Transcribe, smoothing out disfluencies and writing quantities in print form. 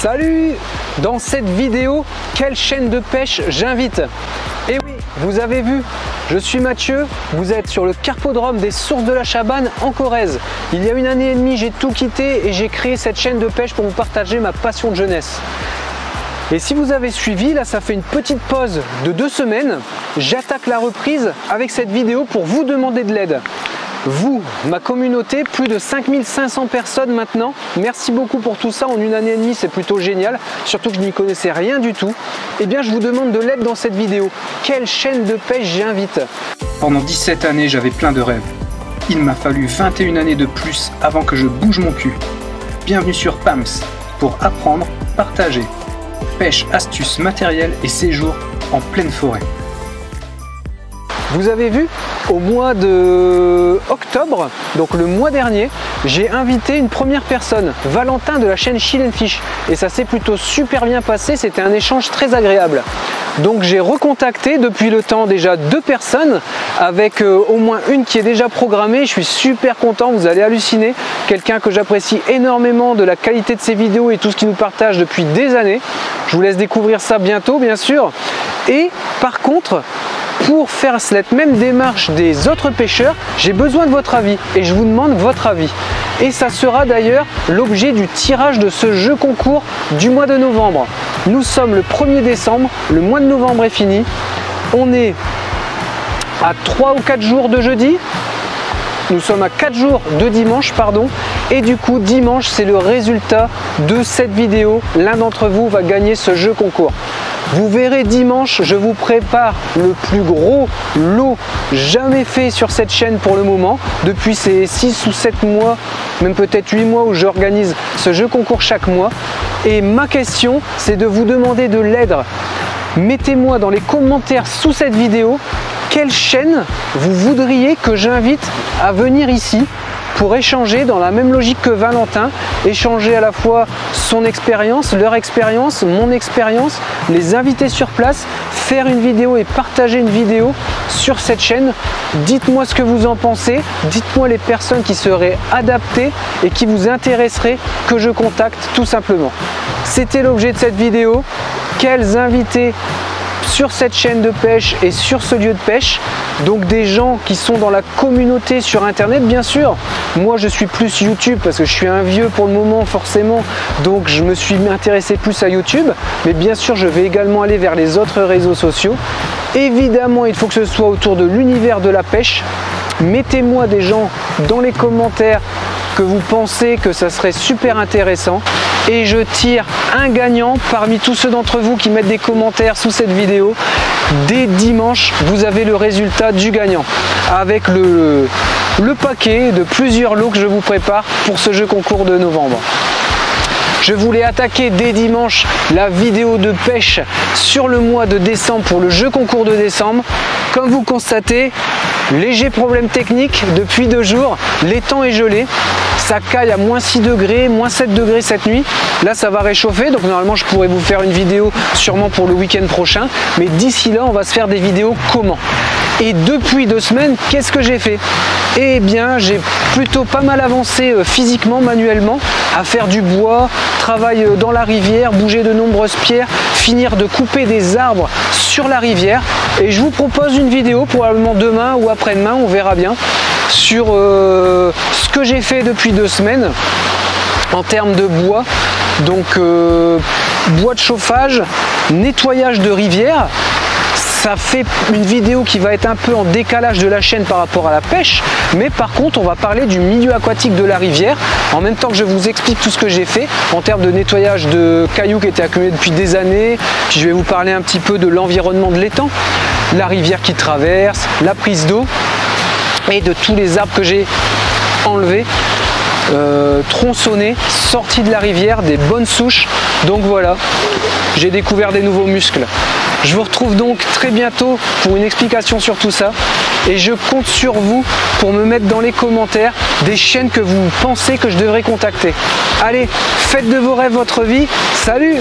Salut! Dans cette vidéo, quelle chaîne de pêche j'invite? Et oui, vous avez vu, je suis Mathieu, vous êtes sur le carpodrome des Sources de la Chabanne en Corrèze. Il y a 1 année et demie, j'ai tout quitté et j'ai créé cette chaîne de pêche pour vous partager ma passion de jeunesse. Et si vous avez suivi, là ça fait une petite pause de 2 semaines, j'attaque la reprise avec cette vidéo pour vous demander de l'aide. Vous, ma communauté, plus de 5500 personnes maintenant, merci beaucoup pour tout ça, en 1 année et demie c'est plutôt génial, surtout que je n'y connaissais rien du tout. Eh bien je vous demande de l'aide dans cette vidéo, quelle chaîne de pêche j'invite? Pendant 17 années j'avais plein de rêves, il m'a fallu 21 années de plus avant que je bouge mon cul. Bienvenue sur PAMS, pour apprendre, partager, pêche, astuces, matériel et séjour en pleine forêt. Vous avez vu, au mois de octobre, donc le mois dernier, j'ai invité une première personne, Valentin de la chaîne Chill & Fish. Et ça s'est plutôt super bien passé, c'était un échange très agréable. Donc j'ai recontacté depuis le temps déjà 2 personnes, avec au moins une qui est déjà programmée. Je suis super content, vous allez halluciner. Quelqu'un que j'apprécie énormément de la qualité de ses vidéos et tout ce qu'il nous partage depuis des années. Je vous laisse découvrir ça bientôt, bien sûr. Et par contre, pour faire cette même démarche des autres pêcheurs, j'ai besoin de votre avis et je vous demande votre avis. Et ça sera d'ailleurs l'objet du tirage de ce jeu concours du mois de novembre. Nous sommes le 1er décembre, le mois de novembre est fini. On est à 3 ou 4 jours de jeudi. Nous sommes à 4 jours de dimanche, pardon. Et du coup, dimanche, c'est le résultat de cette vidéo. L'un d'entre vous va gagner ce jeu concours. Vous verrez dimanche, je vous prépare le plus gros lot jamais fait sur cette chaîne pour le moment. Depuis ces 6 ou 7 mois, même peut-être 8 mois où j'organise ce jeu concours chaque mois. Et ma question, c'est de vous demander de l'aide. Mettez-moi dans les commentaires sous cette vidéo quelle chaîne vous voudriez que j'invite à venir ici pour échanger dans la même logique que Valentin, échanger à la fois son expérience, leur expérience, mon expérience, les inviter sur place, faire une vidéo et partager une vidéo sur cette chaîne. Dites-moi ce que vous en pensez, dites-moi les personnes qui seraient adaptées et qui vous intéresseraient que je contacte tout simplement. C'était l'objet de cette vidéo. Quels invités sur cette chaîne de pêche et sur ce lieu de pêche, donc des gens qui sont dans la communauté sur internet bien sûr. Moi je suis plus YouTube parce que je suis un vieux pour le moment forcément, donc je me suis intéressé plus à YouTube, mais bien sûr je vais également aller vers les autres réseaux sociaux. Évidemment il faut que ce soit autour de l'univers de la pêche. Mettez-moi des gens dans les commentaires que vous pensez que ça serait super intéressant et je tire un gagnant parmi tous ceux d'entre vous qui mettent des commentaires sous cette vidéo. Dès dimanche, vous avez le résultat du gagnant avec le paquet de plusieurs lots que je vous prépare pour ce jeu concours de novembre. Je voulais attaquer dès dimanche la vidéo de pêche sur le mois de décembre pour le jeu concours de décembre. Comme vous constatez, léger problème technique depuis 2 jours, l'étang est gelé. Ça caille à -6 degrés, -7 degrés cette nuit. Là, ça va réchauffer, donc normalement, je pourrais vous faire une vidéo sûrement pour le week-end prochain. Mais d'ici là, on va se faire des vidéos comment. Et depuis 2 semaines, qu'est-ce que j'ai fait? Eh bien, j'ai plutôt pas mal avancé physiquement, manuellement, à faire du bois, travail dans la rivière, bouger de nombreuses pierres, finir de couper des arbres sur la rivière. Et je vous propose une vidéo, probablement demain ou après-demain, on verra bien, sur ce que j'ai fait depuis 2 semaines en termes de bois. Donc bois de chauffage, nettoyage de rivière. Ça fait une vidéo qui va être un peu en décalage de la chaîne par rapport à la pêche, mais par contre on va parler du milieu aquatique de la rivière en même temps que je vous explique tout ce que j'ai fait en termes de nettoyage de cailloux qui étaient accumulés depuis des années. Puis je vais vous parler un petit peu de l'environnement de l'étang, la rivière qui traverse, la prise d'eau et de tous les arbres que j'ai enlevés, tronçonnés, sortis de la rivière, des bonnes souches. Donc voilà, j'ai découvert des nouveaux muscles. Je vous retrouve donc très bientôt pour une explication sur tout ça et je compte sur vous pour me mettre dans les commentaires des chaînes que vous pensez que je devrais contacter. Allez, faites de vos rêves votre vie. Salut!